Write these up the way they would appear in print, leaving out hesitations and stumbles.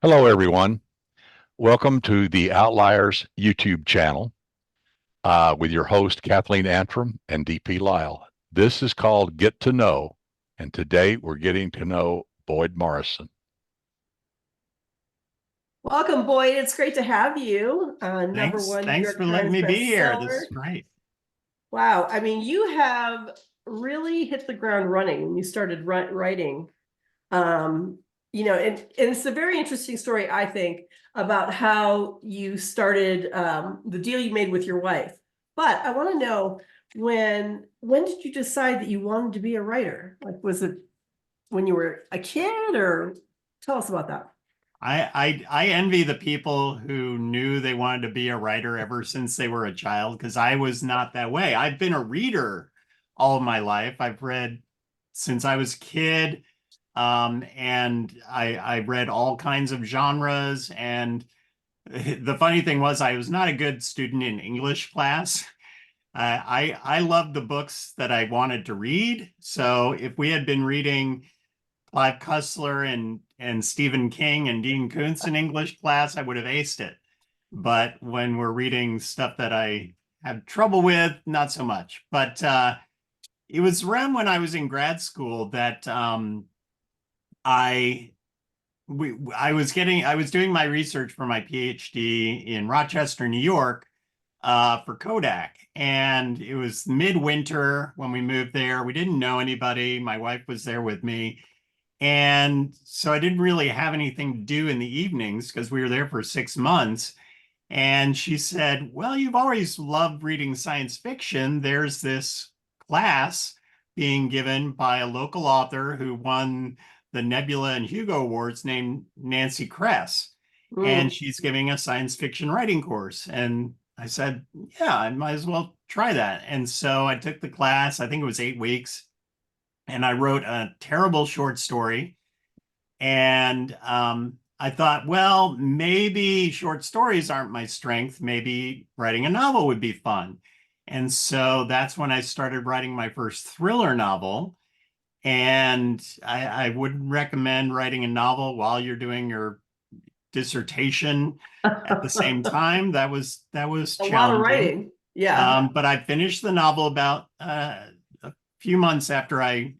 Hello, everyone. Welcome to the Outliers YouTube channel with your host, Kathleen Antrim and DP Lyle. This is called Get to Know, and today we're getting to know Boyd Morrison. Welcome, Boyd. It's great to have you. Number one New Thanks York for letting Times me be here. This bestseller. is great. Wow. I mean, you have really hit the ground running when you started writing. Um, and it's a very interesting story, I think, about how you started the deal you made with your wife. But I want to know when did you decide that you wanted to be a writer? Like, was it when you were a kid, or tell us about that? I envy the people who knew they wanted to be a writer ever since they were a child, because I was not that way. I've been a reader all of my life. I've read since I was a kid, and I read all kinds of genres. And the funny thing was, I was not a good student in English class. I loved the books that I wanted to read. So if we had been reading Clive Cussler and Stephen King and Dean Koontz in English class, I would have aced it. But when we're reading stuff that I have trouble with, not so much. But it was around when I was in grad school that I I was doing my research for my PhD in Rochester, New York, for Kodak. And it was midwinter when we moved there. We didn't know anybody. My wife was there with me. And so I didn't really have anything to do in the evenings because we were there for 6 months. And she said, well, you've always loved reading science fiction. There's this class being given by a local author who won the Nebula and Hugo Awards named Nancy Kress. And she's giving a science fiction writing course. And I said, yeah, I might as well try that. And so I took the class. I think it was 8 weeks. And I wrote a terrible short story. And I thought, well, maybe short stories aren't my strength. Maybe writing a novel would be fun. And so that's when I started writing my first thriller novel. And I wouldn't recommend writing a novel while you're doing your dissertation at the same time. That was A challenging. lot of writing. Yeah. But I finished the novel about a few months after I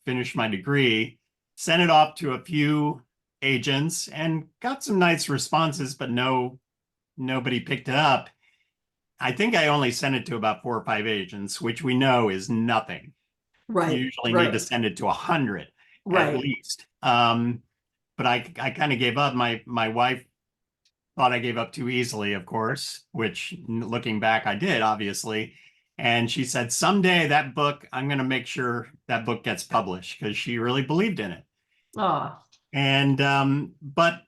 finished my degree, sent it off to a few agents and got some nice responses, but nobody picked it up. I think I only sent it to about 4 or 5 agents, which we know is nothing. Right. You usually right. need to send it to 100 Right. at least. But I kind of gave up. My wife thought I gave up too easily, of course, which looking back, I did, obviously. And she said, someday that book, I'm going to make sure that book gets published, because she really believed in it. Oh. And, but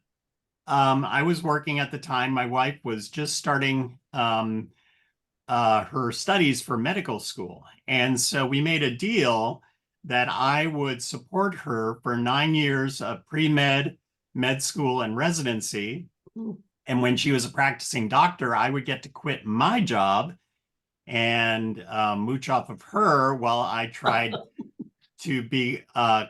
I was working at the time. My wife was just starting her studies for medical school. And so we made a deal that I would support her for 9 years of pre-med, med school, and residency. And when she was a practicing doctor, I would get to quit my job and mooch off of her while I tried to be a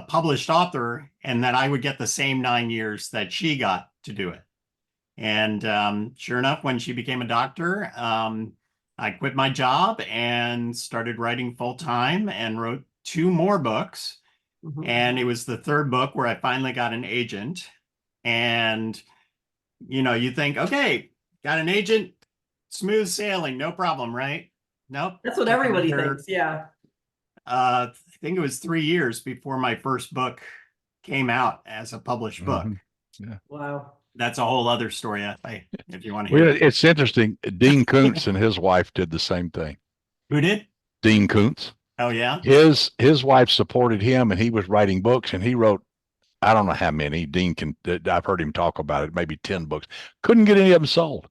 published author, and that I would get the same 9 years that she got to do it. And sure enough, when she became a doctor, I quit my job and started writing full time and wrote 2 more books. And it was the 3rd book where I finally got an agent. And, you think, okay, got an agent, smooth sailing, no problem, right? Nope. That's what everybody thinks. Yeah. I think it was 3 years before my first book came out as a published book. Yeah. Wow. That's a whole other story, if you want to hear it. It's interesting. Dean Koontz and his wife did the same thing. Who did? Dean Koontz. Oh, yeah. His wife supported him, and he was writing books, and he wrote, I don't know how many. Dean can. I've heard him talk about it. Maybe 10 books. Couldn't get any of them sold.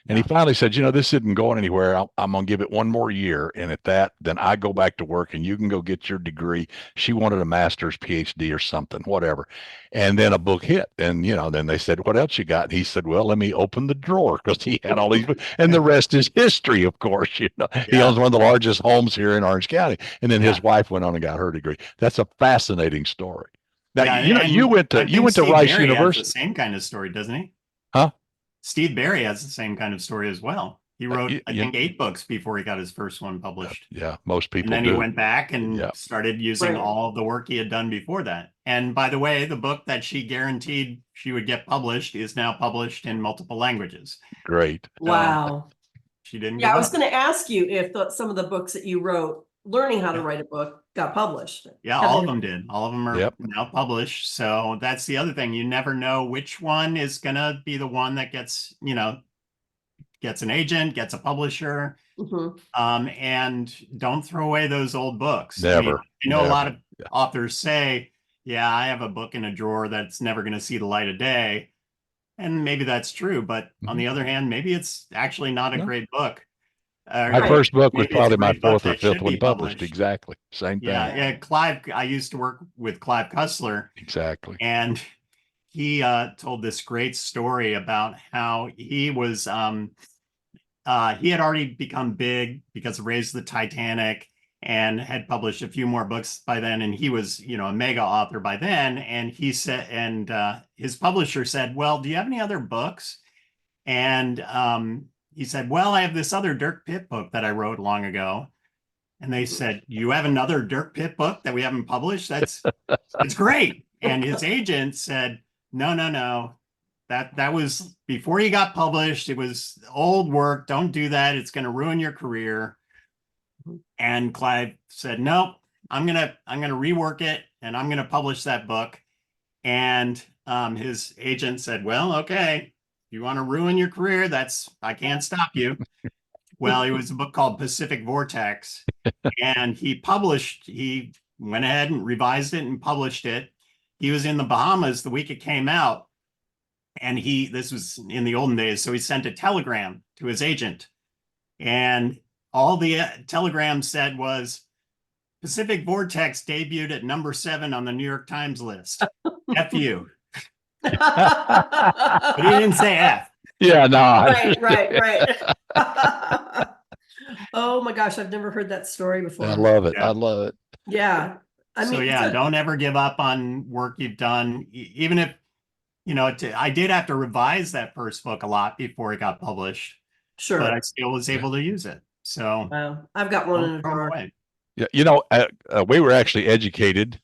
And he finally said, this isn't going anywhere. I'm going to give it 1 more year. And at that, then I go back to work and you can go get your degree. She wanted a master's, PhD or something, whatever. And then a book hit. And, then they said, what else you got? And he said, well, let me open the drawer, because he had all these. And the rest is history, of course. He owns one of the largest homes here in Orange County. And then his wife went on and got her degree. That's a fascinating story. Now, Yeah, you know, and you went I to think Steve Rice Berry has the University, same kind of story, doesn't he? huh? Steve Berry has the same kind of story as well. He wrote, I think, 8 books before he got his first one published. Yeah, most And people then he do. went back and Yeah, started using Right. all of the work he had done before that. And by the way, the book that she guaranteed she would get published is now published in multiple languages. great. Wow. She didn't Yeah, give I was up. going to ask you if some of the books that you wrote, learning how to write a book, got published. Yeah, Have all they- of them did. All of them are Yep. now published. So that's the other thing. You never know which one is going to be the one that gets, gets an agent, gets a publisher. Mhm. And don't throw away those old books. Never, I know a lot of Yeah. authors say, yeah, I have a book in a drawer that's never going to see the light of day. And maybe that's true. But on the other hand, maybe it's actually not a No. great book. My Right. first book was Maybe it's a probably my great book fourth or that fifth should one be published. Exactly. Same thing. Yeah, Clive, I used to work with Clive Cussler, Exactly. and he told this great story about how he was he had already become big because of Raise the Titanic and had published a few more books by then, and he was a mega author by then. And he said, and his publisher said, well, do you have any other books? And he said, well, I have this other Dirk Pitt book that I wrote long ago. And they said, you have another Dirk Pitt book that we haven't published? It's great. And his agent said, no. That was before he got published. It was old work. Don't do that. It's going to ruin your career. And Clive said, no, I'm gonna rework it and I'm gonna publish that book. And his agent said, well, okay, if you want to ruin your career, I can't stop you. Well, it was a book called Pacific Vortex, and he went ahead and revised it and published it. He was in the Bahamas the week it came out, and this was in the olden days, so he sent a telegram to his agent, and all the telegram said was, Pacific Vortex debuted at number 7 on the New York Times list. F you. But he didn't say F. Yeah, no. Right. Oh my gosh, I've never heard that story before. I love it. Yeah. I love it. Yeah. I mean, Don't ever give up on work you've done, even if, I did have to revise that first book a lot before it got published, sure. but I still was able to use it. So Wow. I've got one in don't a throw 'em drawer. away. Yeah, we were actually educated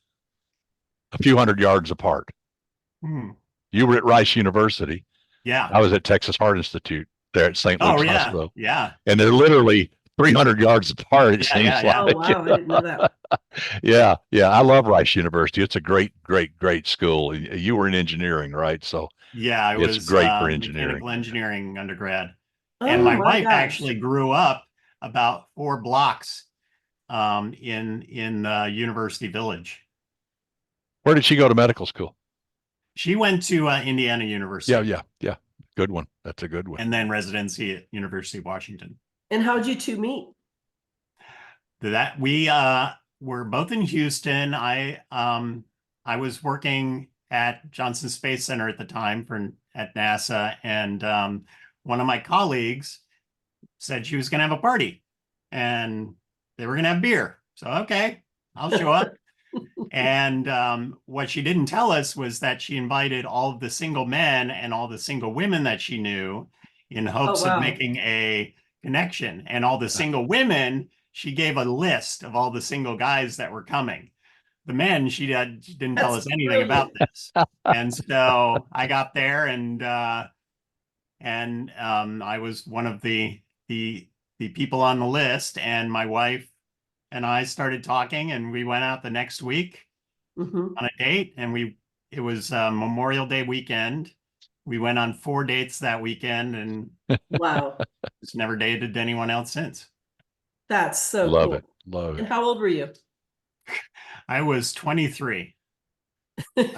a few hundred yards apart. You were at Rice University. Yeah. I was at Texas Heart Institute there at St. Luke's yeah. Hospital. Yeah. And they're literally 300 yards apart, it seems yeah. like. Oh, wow. I didn't know that. Yeah. I love Rice University. It's a great school. You were in engineering, right? So Yeah, I it's was great for engineering. mechanical engineering undergrad. Oh, And my wife gosh. actually grew up about 4 blocks in University Village. Where did she go to medical school? She went to Indiana University. Yeah. Good one. That's a good one. And then residency at University of Washington. And how'd you two meet? That we were both in Houston. I was working at Johnson Space Center at the time at NASA, and one of my colleagues said she was going to have a party, and they were going to have beer. So okay, I'll show up. And what she didn't tell us was that she invited all of the single men and all the single women that she knew in hopes wow. of making a connection. And all the single women, she gave a list of all the single guys that were coming. The men, she didn't tell us anything about this. And so I got there, and I was one of the people on the list, and my wife and I started talking, and we went out the next week on a date, and it was Memorial Day weekend. We went on 4 dates that weekend, and wow, just never dated anyone else since. that's so Love cool. it. And how old were you? I was 23.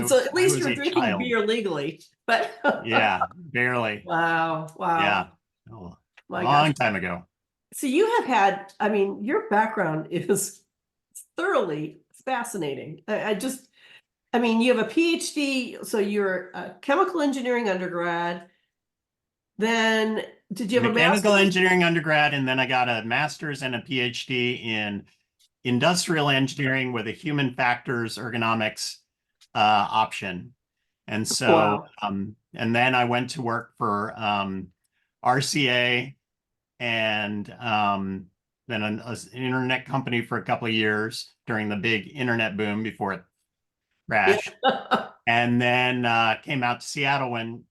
So at least was you're a drinking child. beer legally, but Yeah, barely. wow. Yeah, My long gosh. time ago. So you have had, I mean, your background is thoroughly fascinating. I mean, you have a PhD, so you're a chemical engineering undergrad. Then did you have Mechanical a master's? engineering undergrad, and then I got a master's and a PhD in industrial engineering with a human factors ergonomics option. And so, Wow. and then I went to work for RCA and then an internet company for a couple of years during the big internet boom before it crashed. Yeah. And then came out to Seattle when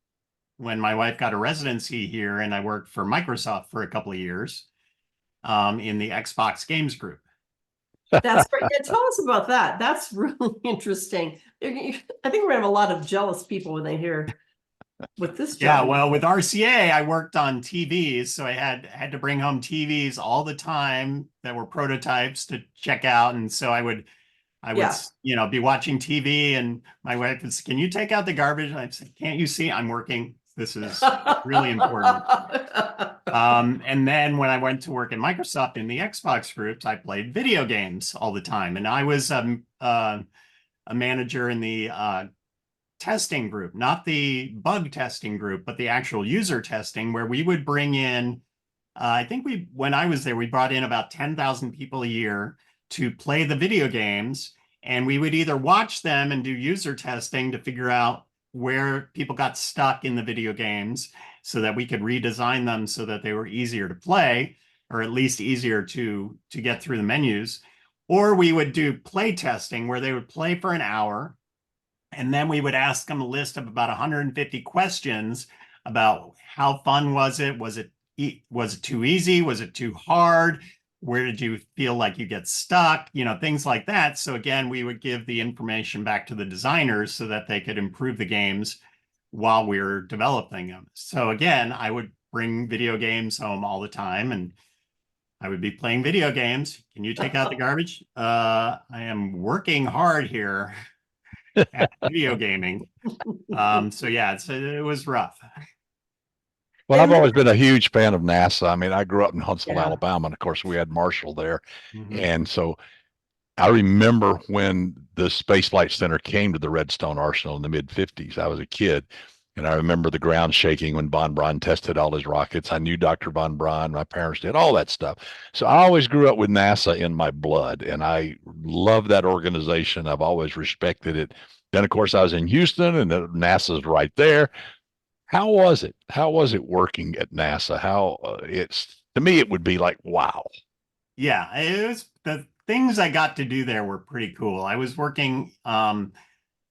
my wife got a residency here, and I worked for Microsoft for a couple of years in the Xbox Games Group. That's great. Yeah, tell us about that. That's really interesting. I think we're gonna have a lot of jealous people when they hear with this Yeah, job. well, with RCA, I worked on TVs, so I had to bring home TVs all the time that were prototypes to check out, and so I would Yeah. be watching TV, and my wife would say, "Can you take out the garbage?" And I'd say, "Can't you see I'm working? This is really important." And then when I went to work at Microsoft in the Xbox groups, I played video games all the time, and I was a manager in the testing group, not the bug testing group, but the actual user testing, where we would bring in, I think when I was there, we brought in about 10,000 people a year to play the video games. And we would either watch them and do user testing to figure out where people got stuck in the video games so that we could redesign them so that they were easier to play, or at least easier to get through the menus. Or we would do play testing where they would play for an hour, and then we would ask them a list of about 150 questions about how fun was it? Was it too easy? Was it too hard? Where did you feel like you get stuck? Things like that. So again, we would give the information back to the designers so that they could improve the games while we were developing them. So again, I would bring video games home all the time, and I would be playing video games. Can you take out the garbage? I am working hard here at video gaming. So yeah, it was rough. Well, I've And always been a huge fan of NASA. I mean, I grew up in Huntsville, yeah. Alabama, and of course we had Marshall there. Mhm. And so I remember when the Space Flight Center came to the Redstone Arsenal in the mid 50s. I was a kid, and I remember the ground shaking when von Braun tested all his rockets. I knew Dr. von Braun, my parents did all that stuff. So I always grew up with NASA in my blood, and I love that organization. I've always respected it. Then, of course, I was in Houston, and NASA's right there. How was it? How was it working at NASA? How it's to me, it would be like, wow. Yeah, it was the things I got to do there were pretty cool. I was working,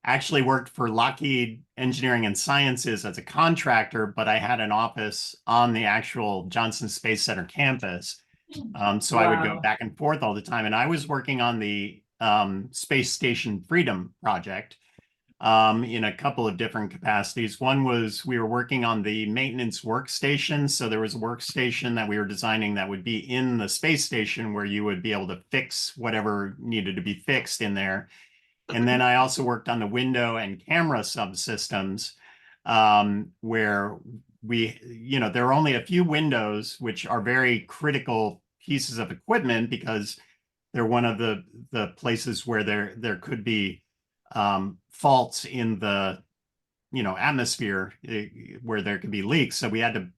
actually worked for Lockheed Engineering and Sciences as a contractor, but I had an office on the actual Johnson Space Center campus. So I would go Wow. back and forth all the time. And I was working on the Space Station Freedom project in a couple of different capacities. One was we were working on the maintenance workstation. So there was a workstation that we were designing that would be in the space station where you would be able to fix whatever needed to be fixed in there. And then I also worked on the window and camera subsystems where there are only a few windows, which are very critical pieces of equipment because they're one of the places where there could be faults in the atmosphere where there could be leaks. So we had to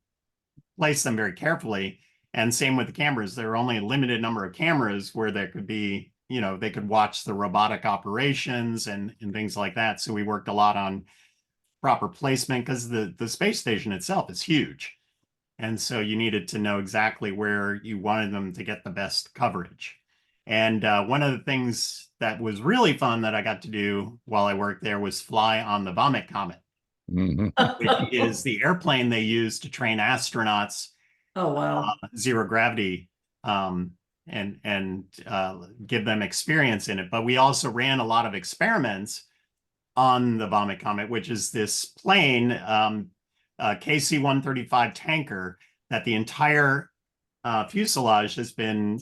place them very carefully. And same with the cameras. There are only a limited number of cameras where there could be, they could watch the robotic operations and things like that. So we worked a lot on proper placement because the space station itself is huge. And so you needed to know exactly where you wanted them to get the best coverage. And one of the things that was really fun that I got to do while I worked there was fly on the Vomit Comet, which is the airplane they use to train astronauts Oh wow. zero gravity and give them experience in it. But we also ran a lot of experiments on the Vomit Comet, which is this plane, KC-135 tanker, that the entire fuselage has been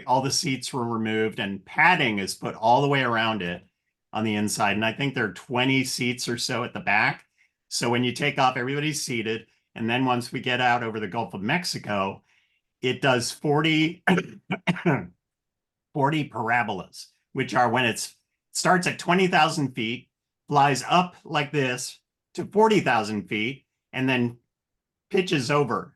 all the seats were removed and padding is put all the way around it on the inside. And I think there are 20 seats or so at the back. So when you take off, everybody's seated. And then once we get out over the Gulf of Mexico, it does 40 parabolas, which are when it starts at 20,000 feet, flies up like this to 40,000 feet, and then pitches over.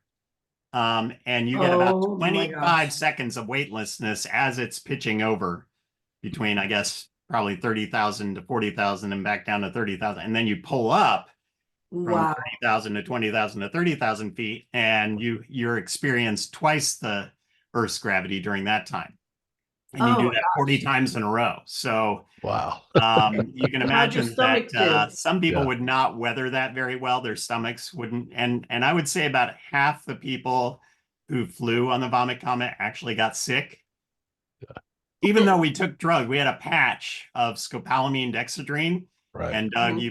And you get about Oh my 25 gosh. seconds of weightlessness as it's pitching over between, I guess, probably 30,000 to 40,000 and back down to 30,000. And then you pull up from Wow. 30,000 to 20,000 to 30,000 feet, and you're experienced twice the Earth's gravity during that time. And you Oh do my that 40 times in a row. So Wow. you can How'd your imagine stomach that do? some people Yeah. would not weather that very well. Their stomachs wouldn't. And I would say about half the people who flew on the Vomit Comet actually got sick. Even though we took drugs, we had a patch of scopolamine dexedrine. Right. And Doug,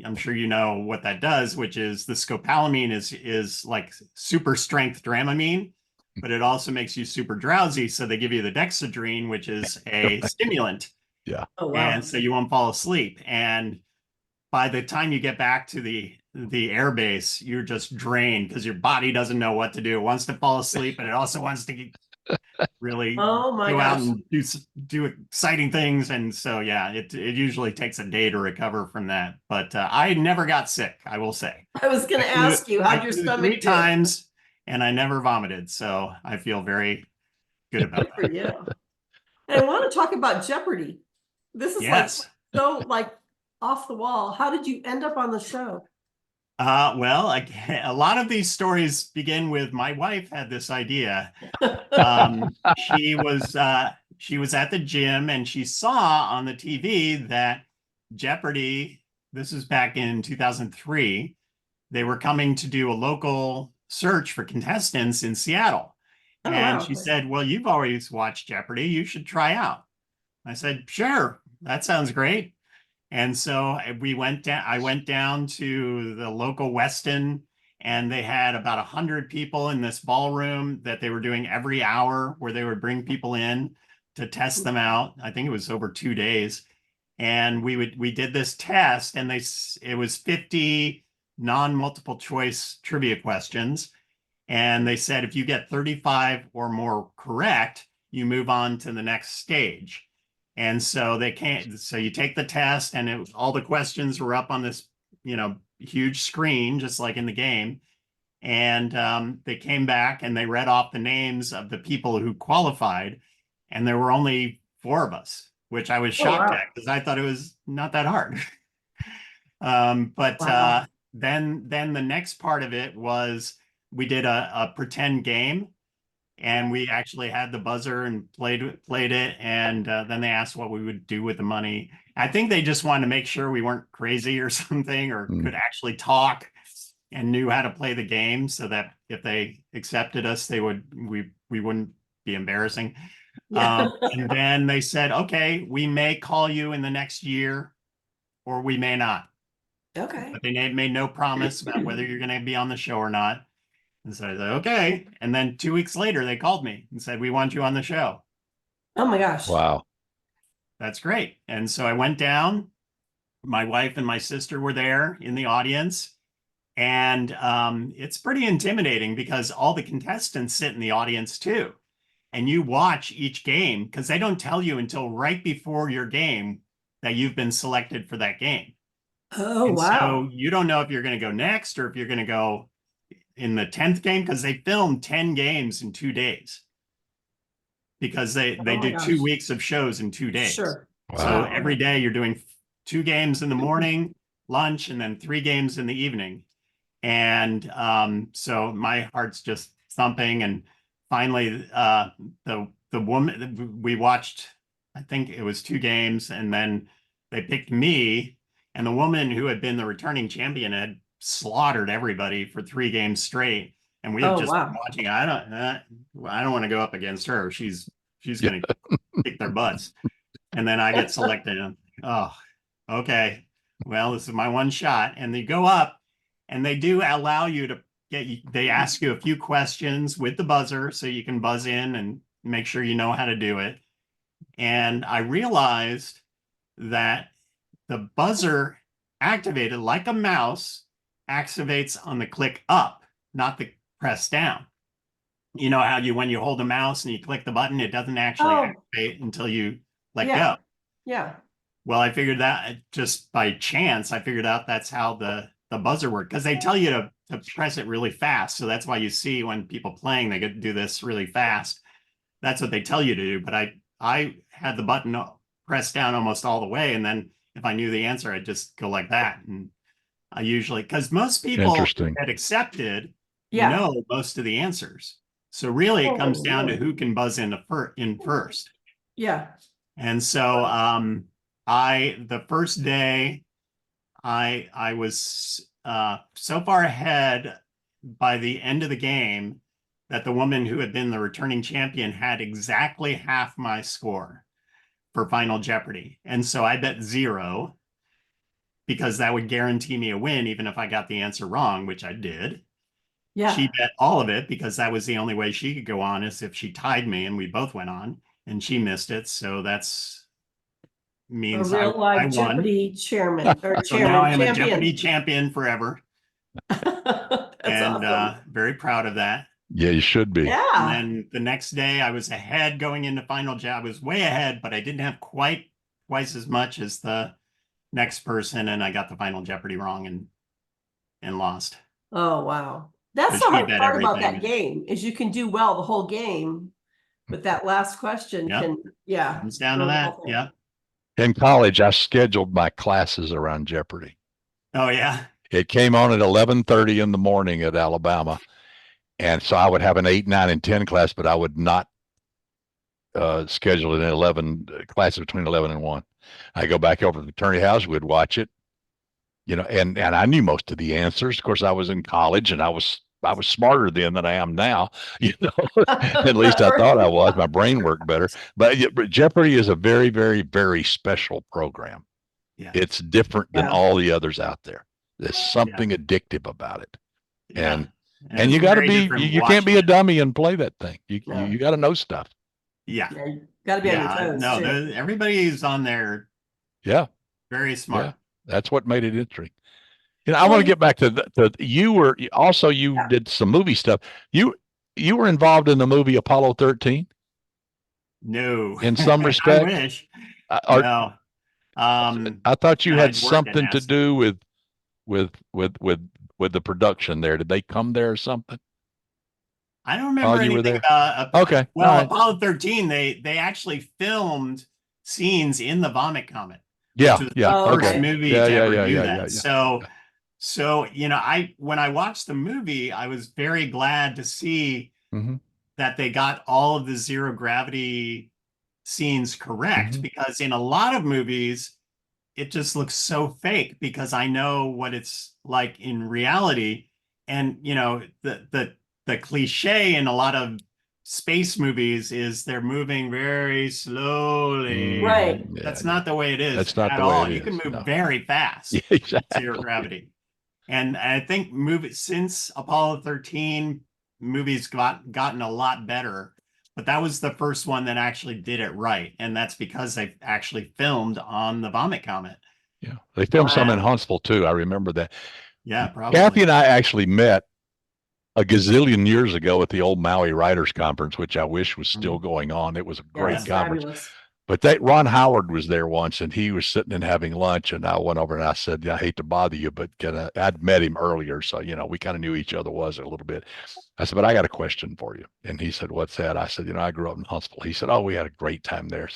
I'm sure you know what that does, which is the scopolamine is like super strength Dramamine, but it also makes you super drowsy. So they give you the dexedrine, which is a stimulant. Yeah. Oh, wow. And so you won't fall asleep. And by the time you get back to the air base, you're just drained because your body doesn't know what to do. It wants to fall asleep, but it also wants to really Oh my go out gosh. and do exciting things. And so, yeah, it usually takes a day to recover from that. But I never got sick, I will say. I was going to ask you, how'd your flew stomach 3 do? times and I never vomited. So I feel very good about Good for you. And I want to talk about Jeopardy. This is Yes. like so like off the wall. How did you end up on the show? Well, a lot of these stories begin with my wife had this idea. She was at the gym and she saw on the TV that Jeopardy, this is back in 2003, they were coming to do a local search for contestants in Seattle. Oh, And wow. she said, well, you've always watched Jeopardy. You should try out. I said, sure, that sounds great. And so I went down to the local Westin, and they had about 100 people in this ballroom that they were doing every hour, where they would bring people in to test them out. I think it was over 2 days. And we did this test, and it was 50 non-multiple choice trivia questions. And they said, if you get 35 or more correct, you move on to the next stage. And so you take the test, and all the questions were up on this, huge screen, just like in the game. And they came back and they read off the names of the people who qualified. And there were only 4 of us, which I was shocked at because I thought it was not that hard. But then the next part of it was we did a pretend game. And we actually had the buzzer and played it. And then they asked what we would do with the money. I think they just wanted to make sure we weren't crazy or something, or could actually talk and knew how to play the game, so that if they accepted us, we wouldn't be embarrassing. Yeah. And then they said, okay, we may call you in the next year, or we may not. Okay. But they made no promise about whether you're going to be on the show or not. And so I said, okay. And then 2 weeks later, they called me and said, we want you on the show. Oh my gosh. Wow. That's great. And so I went down. My wife and my sister were there in the audience. And it's pretty intimidating because all the contestants sit in the audience too. And you watch each game because they don't tell you until right before your game that you've been selected for that game. Oh, and wow. So you don't know if you're going to go next or if you're going to go in the 10th game, because they filmed 10 games in 2 days, because they do 2 weeks of shows in 2 days. Sure. Wow. So every day you're doing 2 games in the morning, lunch, and then 3 games in the evening. And so my heart's just thumping. And finally, the woman, we watched, I think it was 2 games, and then they picked me. And the woman who had been the returning champion had slaughtered everybody for 3 games straight. And we had just been watching. I don't want to go up against her. She's going to kick their butts. And then I get selected. And, oh, okay. Well, this is my one shot. And they go up, and they do allow you to they ask you a few questions with the buzzer, so you can buzz in and make sure you know how to do it. And I realized that the buzzer activated like a mouse activates on the click up, not the press down. You know how when you hold the mouse and you click the button, it doesn't actually activate until you let go. Yeah. Well, I figured that just by chance, I figured out that's how the buzzer worked, because they tell you to press it really fast. So that's why you see when people playing, they do this really fast. That's what they tell you to do. But I had the button press down almost all the way. And then if I knew the answer, I'd just go like that. And I usually, because most people Interesting. that accepted Yeah. know most of the answers. So really it comes Oh, down to really? who can buzz in first. Yeah. And so the first day I was so far ahead by the end of the game that the woman who had been the returning champion had exactly half my score for Final Jeopardy. And so I bet 0 because that would guarantee me a win, even if I got the answer wrong, which I did. Yeah. She bet all of it because that was the only way she could go on is if she tied me and we both went on, and she missed it. So that's A means real I live won. Jeopardy chairman or So now I am a champion. Jeopardy champion forever. That's And awesome. very proud of that. Yeah, you should be. And Yeah. then the next day I was ahead going into Final Jeopardy. I was way ahead, but I didn't have quite twice as much as the next person, and I got the Final Jeopardy wrong and lost. Oh, wow. That's But the she hard bet part about that everything. game is you can do well the whole game, but that last question Yep. can, yeah. Comes down to throw the that. whole thing. Yeah. In college, I scheduled my classes around Jeopardy. Oh yeah. It came on at 11:30 in the morning at Alabama. And so I would have an 8, 9, and 10 class, but I would not schedule it in 11 classes between 11 and 1. I go back over to the attorney house, we'd watch it, and I knew most of the answers. Of course, I was in college and I was smarter then than I am now, at least I thought I was. My brain worked better. But Jeopardy is a very, very, very special program. Yeah. It's different than Yeah. all the others out there. There's something addictive about it. Yeah. And you it's got to very be, different you can't be a watching it. dummy and play that thing. You No. got to know stuff. Yeah. Yeah, you gotta be on your toes No, too. everybody's on there Yeah. very smart. Yeah. That's what made it interesting. I Well, want to get back to you Yeah. did some movie stuff. You were involved in the movie Apollo 13 No. in some I respect. wish. Or, No. I thought you and had I'd worked at something to NASA. do with the production there. Did they come there or something? I don't While remember you were anything there? about Okay. well, All right. Apollo 13, they actually filmed scenes in the Vomit Comet, Yeah. which was Yeah. Oh, the first Okay. okay. movie Yeah. to Yeah. ever Yeah. do Yeah. that. Yeah. Yeah. So when I watched the movie, I was very glad to see Mm-hmm. that they got all of the zero gravity scenes correct, Mhm. because in a lot of movies it just looks so fake because I know what it's like in reality. And the cliche in a lot of space movies is they're moving very slowly. Right. Yeah. That's Yeah. not the way it is That's not at the way it all. You can is. move No. very Yeah, fast exactly. zero gravity. And I think since Apollo 13, movies gotten a lot better. But that was the first one that actually did it right. And that's because they actually filmed on the Vomit Comet. Yeah. They filmed some in Wow. Huntsville too. I remember that. Yeah, Kathy probably. and I actually met a gazillion years ago at the old Maui Writers Conference, which I wish was still going on. It was a Yeah, great that's conference. fabulous. But Ron Howard was there once, and he was sitting and having lunch, and I went over and I said, I hate to bother you, but I'd met him earlier, so we kind of knew each other was a little bit. I said, but I got a question for you. And he said, what's that? I said, I grew up in Huntsville. He said, oh, we had a great time there.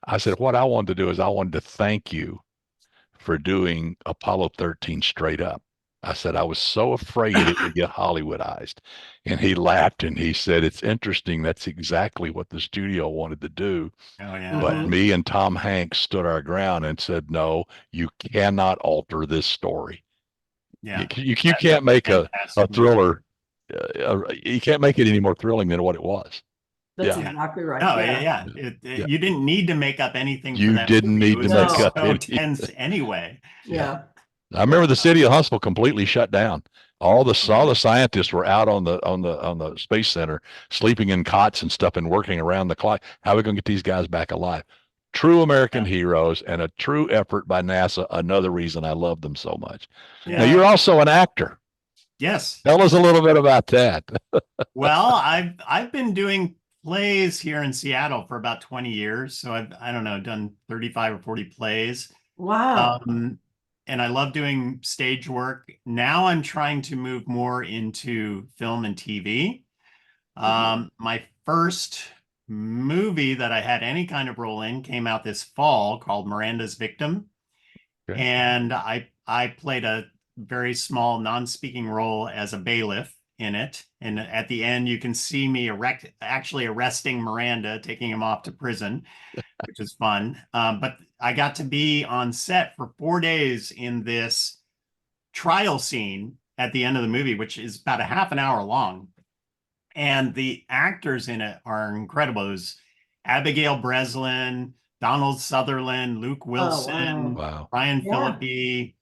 I said, what I wanted to do is I wanted to thank you for doing Apollo 13 straight up. I said, I was so afraid it would get Hollywoodized. And he laughed and he said, it's interesting. That's exactly what the studio wanted to do. Oh, yeah. But Mhm. me and Tom Hanks stood our ground and said, no, you cannot alter this story. Yeah. You can't make a Fantastic movie. thriller. You can't make it any more thrilling than what it was. That's Yeah. exactly right. No, Yeah. yeah. You didn't need to make up anything for You that didn't movie. It need to was make just up so anything. tense anyway. Yeah. I remember the city of Huntsville completely shut down. All the scientists were out on the space center, sleeping in cots and stuff, and working around the clock. How are we going to get these guys back alive? True American heroes and a true effort by NASA. Another reason I love them so much. Yeah. Now you're also an actor. Yes. Tell us a little bit about that. Well, I've been doing plays here in Seattle for about 20 years. So I don't know, done 35 or 40 plays. Wow. And I love doing stage work. Now I'm trying to move more into film and TV. My first movie that I had any kind of role in came out this fall called Miranda's Victim. Okay. And I played a very small non-speaking role as a bailiff in it. And at the end, you can see me actually arresting Miranda, taking him off to prison, which is fun. But I got to be on set for 4 days in this trial scene at the end of the movie, which is about a half an hour long. And the actors in it are incredible. It was Abigail Breslin, Donald Sutherland, Luke Wilson, Wow. Ryan Yeah. Phillippe,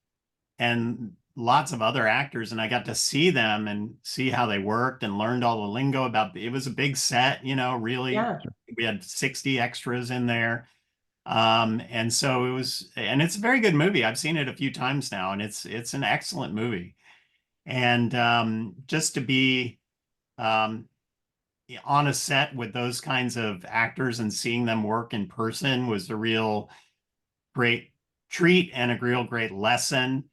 and lots of other actors. And I got to see them and see how they worked and learned all the lingo about it. Was a big set, you know, really. Yeah. We had 60 extras in there. And so it was, and it's a very good movie. I've seen it a few times now, and it's an excellent movie. And just to be on a set with those kinds of actors and seeing them work in person was a real great treat and a real great lesson.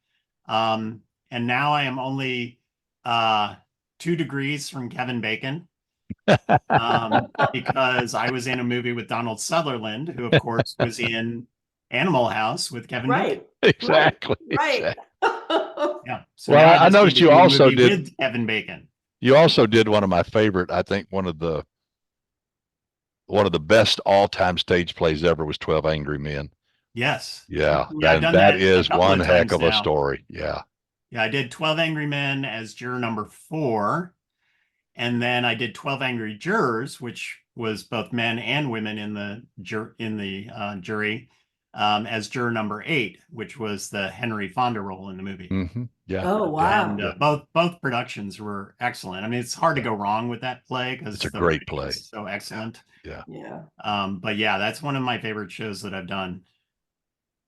And now I am only 2 degrees from Kevin Bacon. Because I was in a movie with Donald Sutherland, who of course was in Animal House with Kevin Bacon. Right. Exactly. Right. Exactly. Yeah. So Well, now I just noticed need to you do a also movie did- with Kevin Bacon. You also did one of my favorite, I think one of the best all-time stage plays ever was 12 Angry Men. Yes. Yeah, Yeah, I've done that that a is couple of one heck times of a now. story. Yeah. Yeah, I did 12 Angry Men as juror number 4. And then I did 12 Angry Jurors, which was both men and women in the jury, as juror number 8, which was the Henry Fonda role in the movie. Mm-hmm. Yeah. Oh, wow. And both productions were excellent. I mean, it's hard to go wrong with that play because It's a great play. It's so excellent. Yeah. Yeah. But yeah, that's one of my favorite shows that I've done,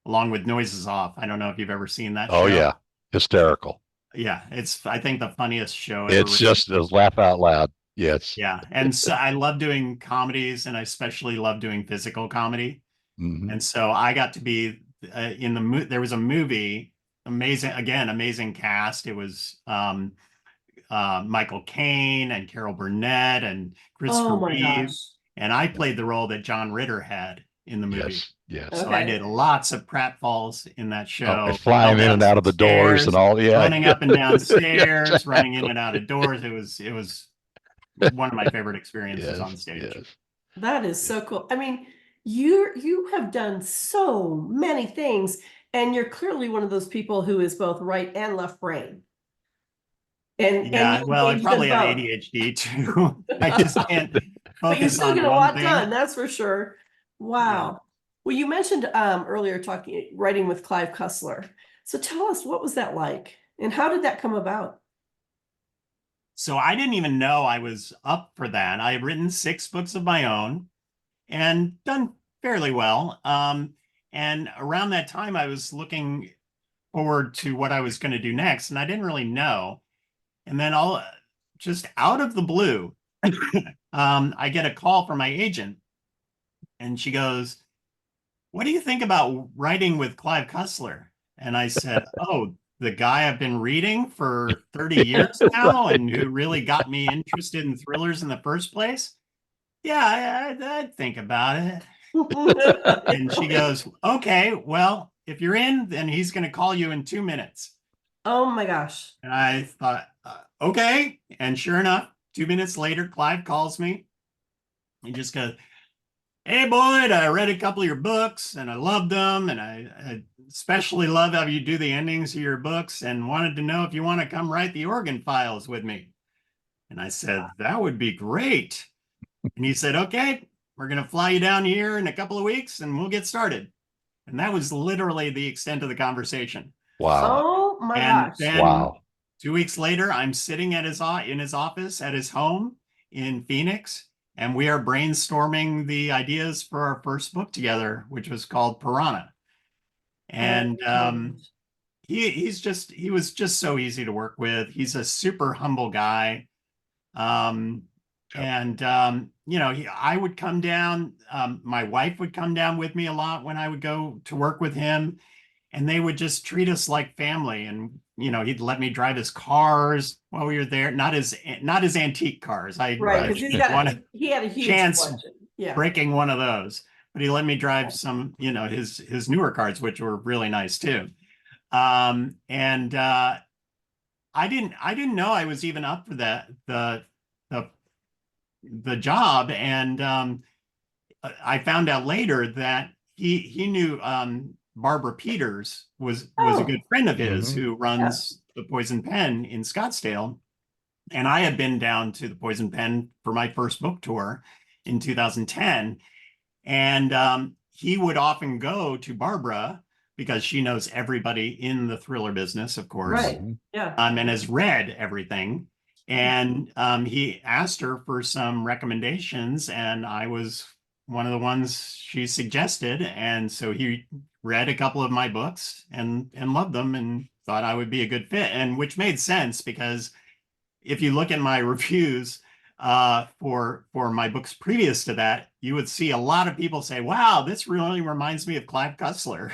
along with Noises Off. I don't know if you've ever seen that show. Oh yeah. Hysterical. Yeah, it's I think the funniest show ever. It's just a laugh out loud. Yes. Yeah, and so I love doing comedies, and I especially love doing physical comedy. Mhm. And so I got to be in the there was a movie, amazing cast. It was Michael Caine and Carol Burnett and Christopher Oh my Reeve, gosh. and I played the role that John Ritter had in the movie. Yes. Yes. So I Okay. did lots of pratfalls in that show. Oh, and flying in Fell and out of the doors downstairs, and all. Yeah. running up and down stairs, Exactly. running in and out of doors. It was one of my favorite experiences Yes. on stage. Yes. That is so cool. I mean, you have done so many things, and you're clearly one of those people who is both right and left brain. And Yeah, you well, I engage probably them have both. ADHD too. I just can't But you're focus still on getting a one lot thing. done, that's for sure. Wow. Yeah. Well, you mentioned earlier writing with Clive Cussler. So tell us, what was that like, and how did that come about? So I didn't even know I was up for that. I had written 6 books of my own and done fairly well. And around that time, I was looking forward to what I was going to do next, and I didn't really know. And then just out of the blue, I get a call from my agent, and she goes, "What do you think about writing with Clive Cussler?" And I said, "Oh, the guy I've been reading for 30 years now, and who really got me interested in thrillers in the first place? Yeah, I'd think about it." And she goes, "Okay, well, if you're in, then he's going to call you in 2 minutes." Oh my gosh. And I thought, okay. And sure enough, 2 minutes later, Clive calls me. He just goes, "Hey, Boyd, I read a couple of your books and I loved them. And I especially love how you do the endings of your books, and wanted to know if you want to come write the Organ Files with me." And I said, "That would be great." And he said, "Okay, we're going to fly you down here in a couple of weeks and we'll get started." And that was literally the extent of the conversation. Wow. Oh my And gosh. then Wow. 2 weeks later, I'm sitting at in his office at his home in Phoenix, and we are brainstorming the ideas for our first book together, which was called Piranha. And he was just so easy to work with. He's a super humble guy. You know, I would come down, my wife would come down with me a lot when I would go to work with him, and they would just treat us like family. And, you know, he'd let me drive his cars while we were there. Not his antique cars. Right, because want he had a huge chance collection. Yeah. breaking one of those. But he let me drive some, his newer cars, which were really nice too. And I didn't know I was even up for the the job. And I found out later that he knew Barbara Peters was a Oh, good friend of his Mhm. who yeah. runs the Poison Pen in Scottsdale. And I had been down to the Poison Pen for my first book tour in 2010. And he would often go to Barbara because she knows everybody in the thriller business, of course, Right. Mhm. Yeah. and has read everything. And he asked her for some recommendations, and I was one of the ones she suggested. And so he read a couple of my books and loved them and thought I would be a good fit, and which made sense because if you look at my reviews for my books previous to that, you would see a lot of people say, "Wow, this really reminds me of Clive Cussler."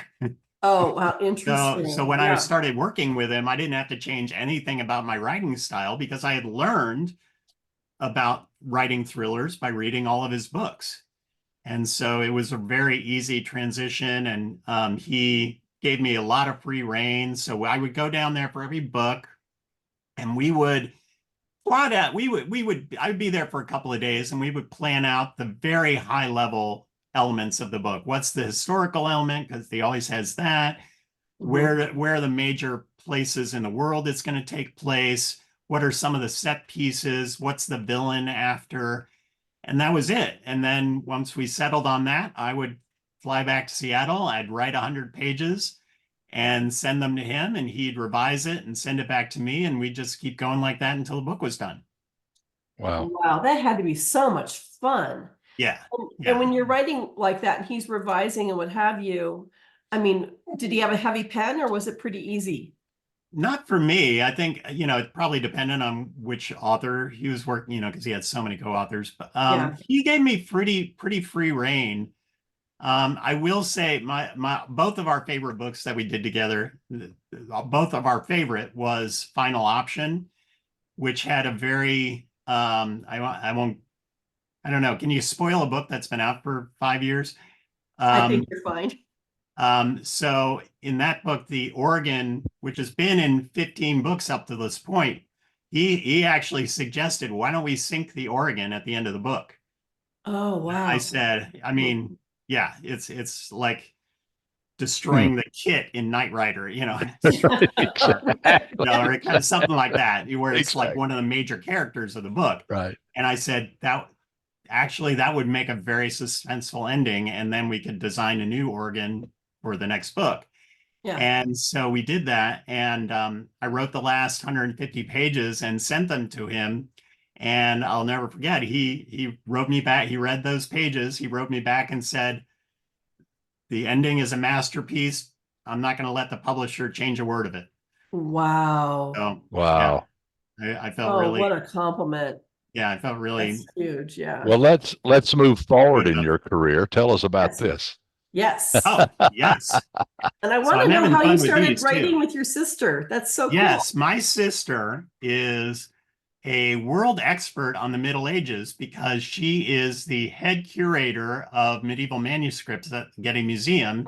Oh, wow. So Interesting. when I Yeah. started working with him, I didn't have to change anything about my writing style because I had learned about writing thrillers by reading all of his books. And so it was a very easy transition. And he gave me a lot of free reign. So I would go down there for every book, and we would plot out. I would be there for a couple of days, and we would plan out the very high level elements of the book. What's the historical element? Because he always has that. Mhm. Where are the major places in the world it's going to take place? What are some of the set pieces? What's the villain after? And that was it. And then once we settled on that, I would fly back to Seattle. I'd write 100 pages and send them to him, and he'd revise it and send it back to me. And we'd just keep going like that until the book was done. Wow. Wow, that had to be so much fun. Yeah. And Yeah. when you're writing like that and he's revising and what have you, I mean, did he have a heavy pen or was it pretty easy? Not for me. I think, it probably depended on which author he was working, because he had so many co-authors. But Yeah. he gave me pretty free reign. I will say my both of our favorite books that we did together, both of our favorite was Final Option, which had a very I won't, I don't know. Can you spoil a book that's been out for 5 years? I think Um, you're fine. so in that book, the organ, which has been in 15 books up to this point, he actually suggested, why don't we sink the organ at the end of the book? Oh, I wow. said, I mean, yeah, it's like Hmm. destroying the kit in Knight Rider, Exactly. or kind of something like that, where it's like Exactly. one of the major characters of the book. Right. And I said that actually that would make a very suspenseful ending, and then we could design a new organ for the next book. Yeah. And so we did that, and I wrote the last 150 pages and sent them to him. And I'll never forget, he wrote me back. He read those pages. He wrote me back and said, "The ending is a masterpiece. I'm not going to let the publisher change a word of it." Wow. So yeah, Wow. I felt Oh, really, what a compliment. yeah, I felt That's really huge. Yeah. Well, let's move forward good in about your career. Tell us about Yes. this. Yes. Oh, yes. And I So want to I'm know having how you fun with started these too. writing with your sister. That's so cool. Yes, my sister is a world expert on the Middle Ages because she is the head curator of medieval manuscripts at the Getty Museum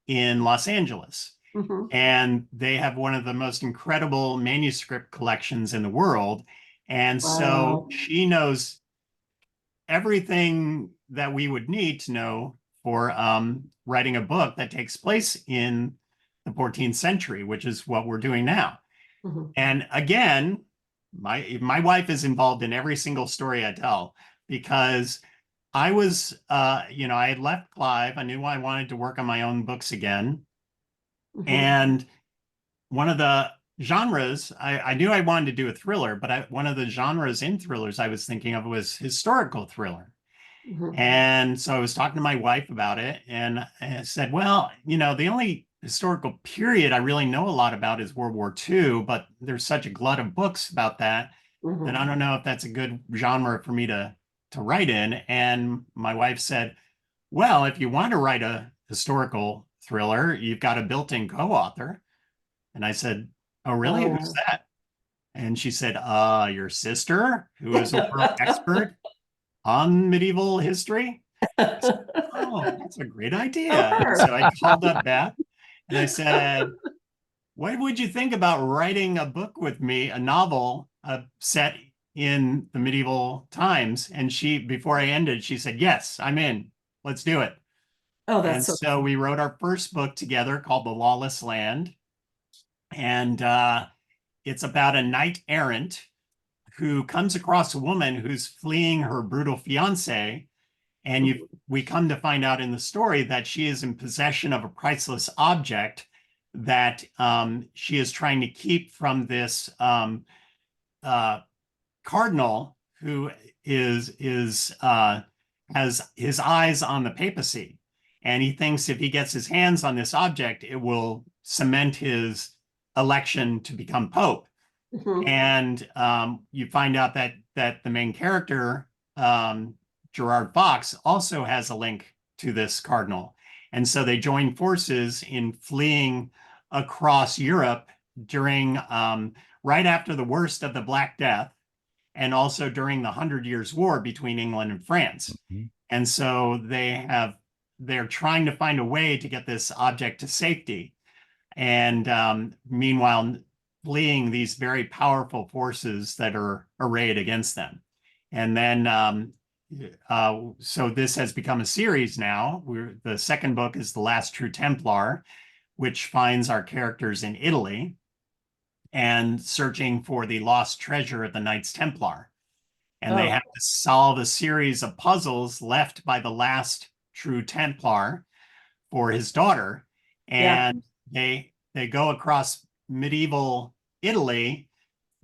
in Los Angeles. Mhm. And they have one of the most incredible manuscript collections in the world. And so Wow. she knows everything that we would need to know for writing a book that takes place in the 14th century, which is what we're doing now. Mhm. And again, my wife is involved in every single story I tell because I was, I had left Clive. I knew I wanted to work on my own books again. Mhm. And one of the genres, I knew I wanted to do a thriller, but one of the genres in thrillers I was thinking of was historical thriller. Mhm. And so I was talking to my wife about it, and I said, well, the only historical period I really know a lot about is World War II, but there's such a glut of books about that that I Mhm. don't know if that's a good genre for me to write in. And my wife said, well, if you want to write a historical thriller, you've got a built-in co-author. And I said, oh, really? Who's Oh. that? And she said, your sister, who is a world expert on medieval history. Oh, that's a great idea. Oh, And her. so I called up Beth and I said, what would you think about writing a book with me, a novel set in the medieval times? And she, before I ended, she said, yes, I'm in. Let's do it. Oh, And that's so so we wrote our first book together called The Lawless Land. And it's about a knight errant who comes across a woman who's fleeing her brutal fiance. And we come to find out in the story that she is in possession of a priceless object that she is trying to keep from this cardinal who has his eyes on the papacy, and he thinks if he gets his hands on this object, it will cement his election to become pope. Mhm. And you find out that the main character, Gerard Fox, also has a link to this cardinal. And so they join forces in fleeing across Europe during right after the worst of the Black Death, and also during the 100 Years' War between England and France. Mm-hmm. And so they're trying to find a way to get this object to safety. And meanwhile, fleeing these very powerful forces that are arrayed against them. And then, so this has become a series now. The second book is The Last True Templar, which finds our characters in Italy and searching for the lost treasure of the Knights Templar. And they have to solve a series of puzzles left by the last true Templar for his daughter. And they go across medieval Italy,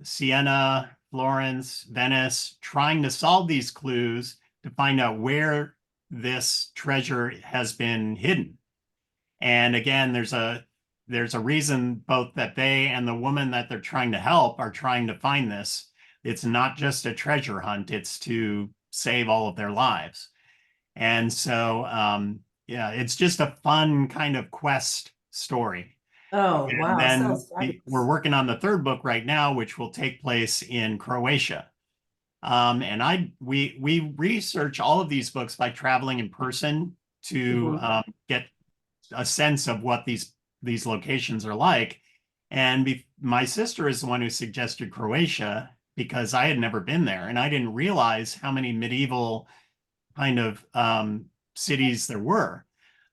Siena, Florence, Venice, trying to solve these clues to find out where this treasure has been hidden. And again, there's a reason both that they and the woman that they're trying to help are trying to find this. It's not just a treasure hunt, it's to save all of their lives. And so, yeah, it's just a fun kind of quest story. Oh, And wow. then Sounds fabulous. we're working on the third book right now, which will take place in Croatia. And we research all of these books by traveling in person to get a sense of what these locations are like. And my sister is the one who suggested Croatia because I had never been there, and I didn't realize how many medieval kind of cities there were.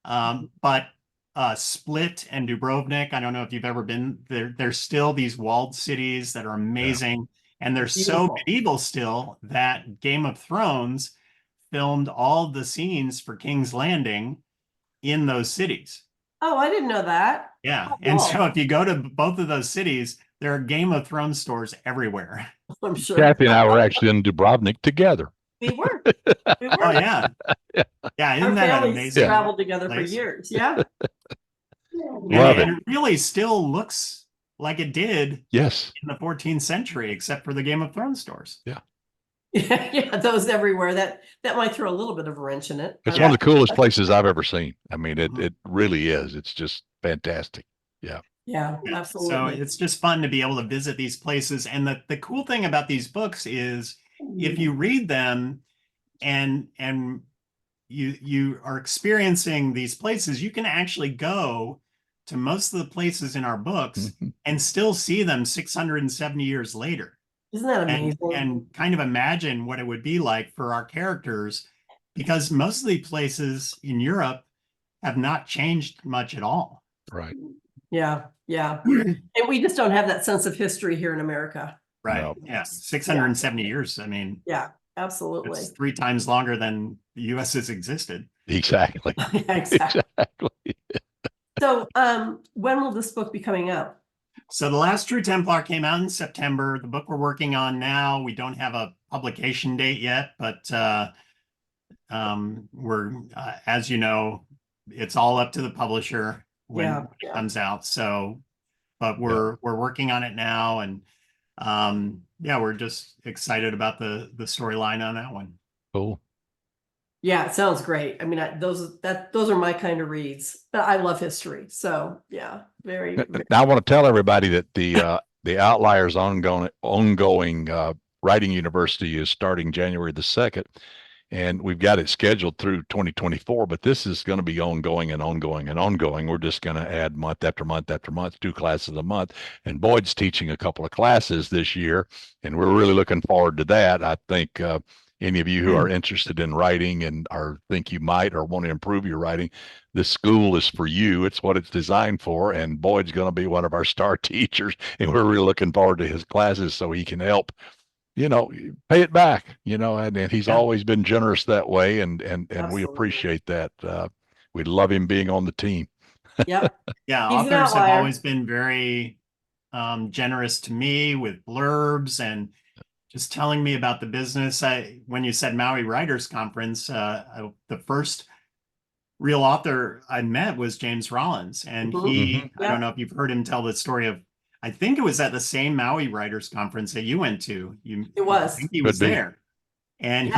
But Split and Dubrovnik, I don't know if you've ever been there. There's still these walled cities that are amazing. And they're so medieval still that Game of Thrones filmed all the scenes for King's Landing in those cities. Oh, I didn't know that. Yeah. Oh, And wow. so if you go to both of those cities, there are Game of Thrones stores everywhere. I'm sure. Kathy and I were actually in Dubrovnik together. We were. We Oh, were. yeah. Yeah. Isn't Our that an families amazing traveled together for place? years. Yeah. Love it. And it really still looks like it did Yes. in the 14th century, except for the Game of Thrones stores. Yeah. Yeah, those everywhere. That might throw a little bit of a wrench in it. It's but- one of the coolest places I've ever seen. I mean, it really is. It's just fantastic. Yeah, So absolutely. it's just fun to be able to visit these places. And the cool thing about these books is if you read them and you are experiencing these places, you can actually go to most of the places in our books and still see them 670 years later. Isn't that amazing? And kind of imagine what it would be like for our characters, because most of the places in Europe have not changed much at all. Right. Yeah. And we just don't have that sense of history here in America. Right. No. Yeah. 670 years. I mean, Yeah, absolutely. it's 3 times longer than the US has existed. Exactly. Yeah, exactly. Exactly. So, when will this book be coming out? So The Last True Templar came out in September. The book we're working on now, we don't have a publication date yet, but we're, as you know, it's all up to the publisher when it comes out. So, but we're working on it now, and yeah, we're just excited about the storyline on that one. Cool. Yeah, it sounds great. I mean, those are my kind of reads. But I love history, so yeah, very. Now I want to tell everybody that the Outliers ongoing writing university is starting January the 2nd, and we've got it scheduled through 2024, but this is going to be ongoing and ongoing and ongoing. We're just going to add month after month after month, 2 classes a month. And Boyd's teaching a couple of classes this year, and we're really looking forward to that. I think any of you who are interested in writing and or think you might or want to improve your writing, this school is for you. It's what it's designed for. And Boyd's going to be one of our star teachers, and we're really looking forward to his classes so he can help, pay it back, and he's always been generous that way. And we Absolutely. appreciate that. We love him being on the team. Yep. Yeah, He's an authors have outlier. always been very generous to me with blurbs and just telling me about the business. When you said Maui Writers Conference, the first real author I met was James Rollins, and he, I don't know if you've heard him tell the story of, I think it was at the same Maui Writers Conference that you went to. It was. I think he was there, and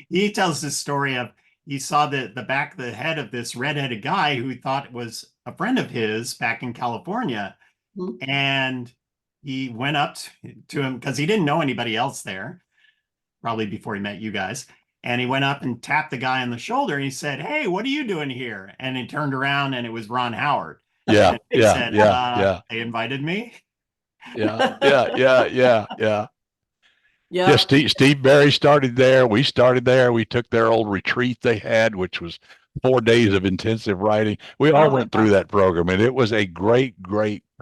he tells this story of he saw the back of the head of this redheaded guy who he thought was a friend of his back in California, and he went up to him because he didn't know anybody else there, probably before he met you guys. And he went up and tapped the guy on the shoulder and he said, "Hey, what are you doing here?" And he turned around and it was Ron Howard. Yeah. He Yeah. said, Yeah. They invited me. Yeah. Yeah. Yeah. Steve Barry started there. We started there. We took their old retreat they had, which was 4 days of intensive writing. We all went through that program, and it was a great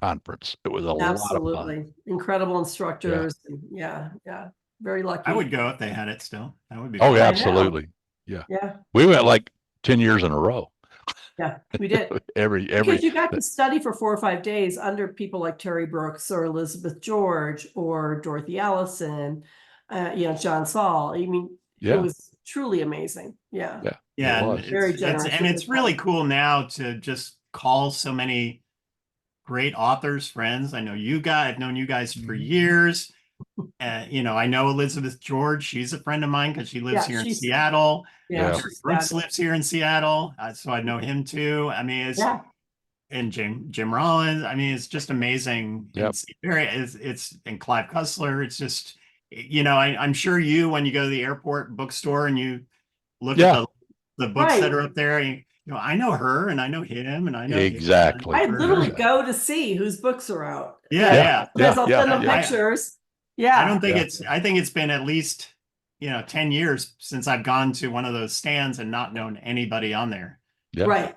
conference. It was a lot of fun. Absolutely. Incredible instructors. Yeah. Very lucky. I would go if they had it still. That would be Oh, fun. yeah, absolutely. Yeah. Yeah. We went like 10 years in a row. Yeah, we did. Because you got to study for 4 or 5 days under people like Terry Brooks or Elizabeth George or Dorothy Allison, John Saul. I mean, it was truly amazing. Yeah. Yeah. It Very generous. And it's really cool now to just call so many great authors, friends. I know you guys, I've known you guys for years. I know Elizabeth George. She's a friend of mine because she lives here in Seattle. Yeah. Brooks lives here in Seattle, so I know him too. I mean, and Jim Rollins. I mean, it's just amazing. Yep. It's and Clive Cussler. It's just, I'm sure when you go to the airport bookstore and you look at the books that are up there, I know her and I know him and I know exactly. I literally go to see whose books are out. Yeah. Because I'll send them pictures. I don't think I think it's been at least 10 years since I've gone to one of those stands and not known anybody on there. Right.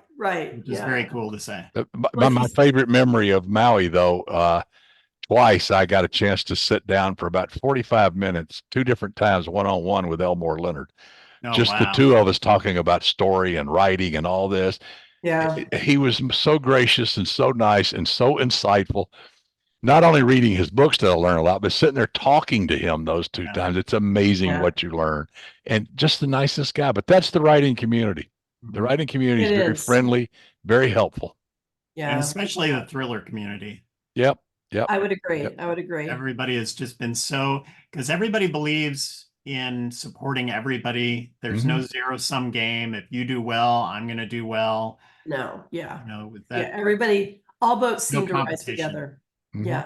Which is very cool to say. My favorite memory of Maui, though, twice I got a chance to sit down for about 45 minutes, 2 different times, one-on-one with Elmore Leonard. The 2 of us talking about story and writing and all this. Yeah. He was so gracious and so nice and so insightful. Not only reading his books to learn a lot, but sitting there talking to him those 2 times. It's amazing what you learn. And just the nicest guy. But that's the writing community. The writing community is very friendly, very helpful. Yeah. And especially the thriller community. Yep. I would agree. I would agree. Everybody has just been because everybody believes in supporting everybody. There's no zero-sum game. If you do well, I'm going to do well. No. Yeah. With that. Everybody, all boats seem to rise together. Yeah.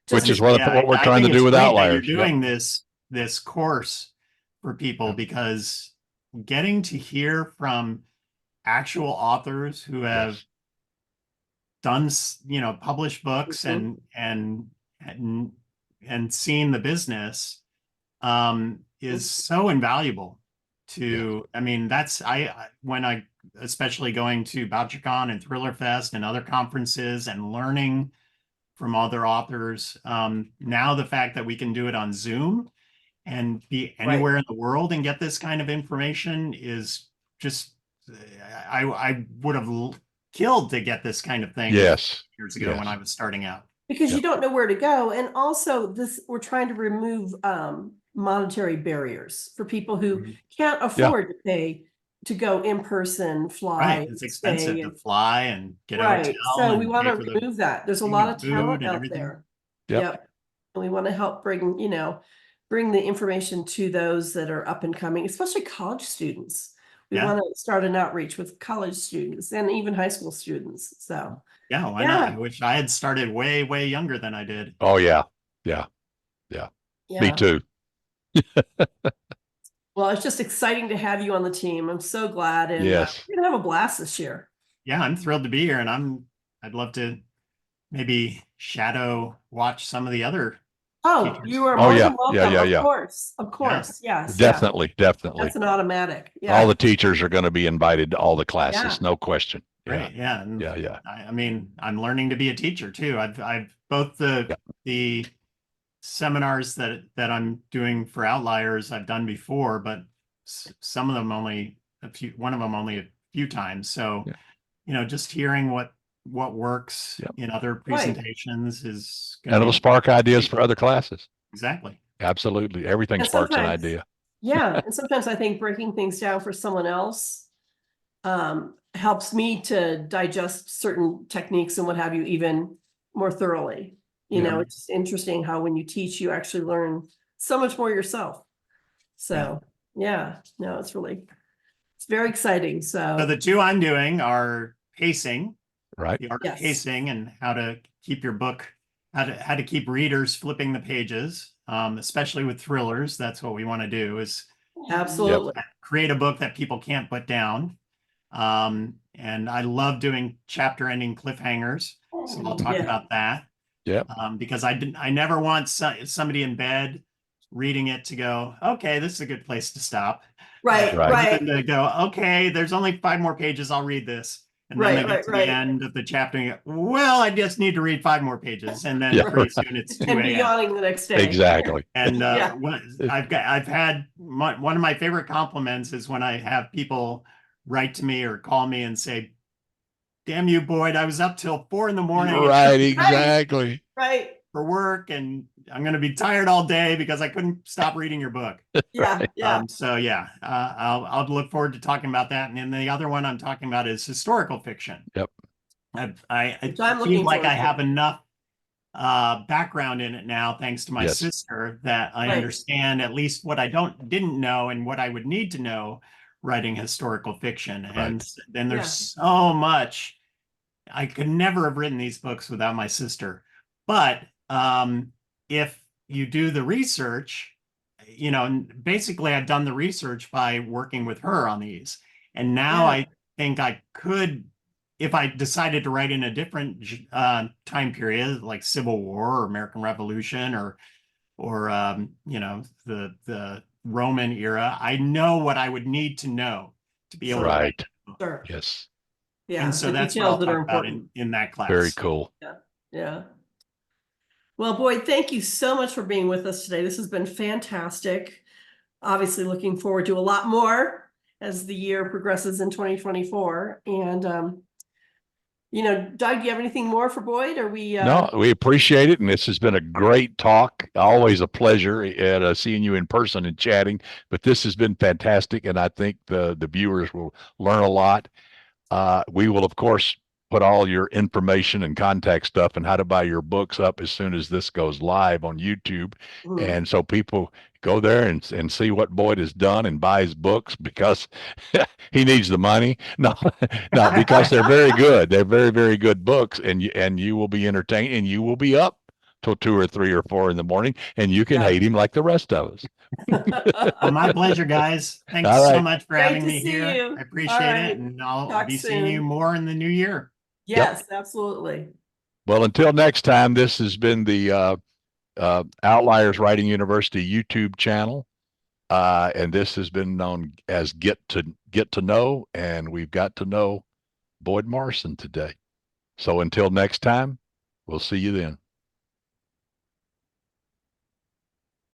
Which is what we're trying to do with Outliers. You're doing this course for people because getting to hear from actual authors who have done, published books and seen the business is so invaluable to, I mean, especially going to BoucherCon and Thriller Fest and other conferences and learning from other authors. Now the fact that we can do it on Zoom and be anywhere in the world and get this kind of information is just, I would have killed to get this kind of thing years ago when I was starting out. Because you don't know where to go. And also we're trying to remove monetary barriers for people who can't afford to pay to go in person, fly. Right. It's expensive to fly and get a hotel. So we want to remove that. There's a lot of talent out there. Yep. And we want to help bring the information to those that are up and coming, especially college students. We want to start an outreach with college students and even high school students. So why not? I wish I had started way, way younger than I did. Oh yeah. Me too. Well, it's just exciting to have you on the team. I'm so glad, and Yes. we're gonna have a blast this year. Yeah, I'm thrilled to be here, and I'd love to maybe shadow watch some of the other Oh, teachers. you are Oh, more yeah. than Yeah, welcome. yeah, Of yeah. course, of course. Yes, yeah. Definitely, definitely. That's an automatic. All Yeah, the teachers are going to be invited to all the classes, Yeah. no question. Yeah, Right. Yeah. And yeah, yeah. I mean, I'm learning to be a teacher too. I've both Yeah. the seminars that I'm doing for Outliers I've done before, but some of them only one of them only a few times. So, Yeah. just hearing what works Yep. in other Right. presentations is And it'll spark ideas for other classes. Exactly. Absolutely. Everything And sparks an sometimes- idea. yeah. And sometimes I think breaking things down for someone else helps me to digest certain techniques and what have you even more thoroughly. You know, it's just interesting how when you teach, you actually learn so much more yourself. So yeah, no, it's very exciting. So So the two I'm doing are pacing, Right. the art Yes. of pacing, and how to keep your book, how to keep readers flipping the pages, especially with thrillers. That's what we want to do, is absolutely. create a book that people can't put down. And I love doing chapter ending cliffhangers, so I'll talk Yeah. about that. Yep. Because I never want somebody in bed reading it to go, okay, this is a good place to stop. Right, Right. right. And to go, okay, there's only 5 more pages, I'll read this. And then Right, they get right, to right. the end of the chapter and go, well, I just need to read 5 more pages. And then Yeah. pretty soon it's 2 And be a.m. yawning the next day. Exactly. And Yeah. I've had one of my favorite compliments is when I have people write to me or call me and say, damn you, Boyd, I was up till 4 a.m. Right. Exactly. Right. for work, and I'm going to be tired all day because I couldn't stop reading your book. Yeah, Right. yeah. So yeah, I'll look forward to talking about that. And then the other one I'm talking about is historical fiction. Yep. I Which I'm feel looking like forward I to. have enough background in it now, thanks to my Yes. sister, that I Right. understand at least what I didn't know and what I would need to know writing historical fiction. And then there's so much. I could never have written these books without my sister. But if you do the research, basically I've done the research by working with her on these. And now Yeah. I think I could, if I decided to write in a different time period, like Civil War or American Revolution or the Roman era, I know what I would need to know to be able to write. Right. Sure. Yes. Yeah. And so the that's what details I'll that are talk about important. in that class. Very cool. Yeah. Well, Boyd, thank you so much for being with us today. This has been fantastic. Obviously looking forward to a lot more as the year progresses in 2024. And, Doug, do you have anything more for Boyd? Or we, No, we appreciate it. And this has been a great talk. Always a pleasure at seeing you in person and chatting, but this has been fantastic. And I think the viewers will learn a lot. We will, of course, put all your information and contact stuff and how to buy your books up as soon as this goes live on YouTube. And so people go there and see what Boyd has done and buy his books because he needs the money. No, because they're very good. They're very, very good books, and you will be entertained, and you will be up till 2 or 3 or 4 in the morning, and you can hate him like the rest of us. Well, my pleasure, guys. Thanks All so right. much for Great having to me see here. you. I appreciate All it, right. and I'll Talk be seeing you soon. more in the new year. Yes, absolutely. Well, until next time, this has been the Outliers Writing University YouTube channel. And this has been known as Get to Know, and we've got to know Boyd Morrison today. So until next time, we'll see you then.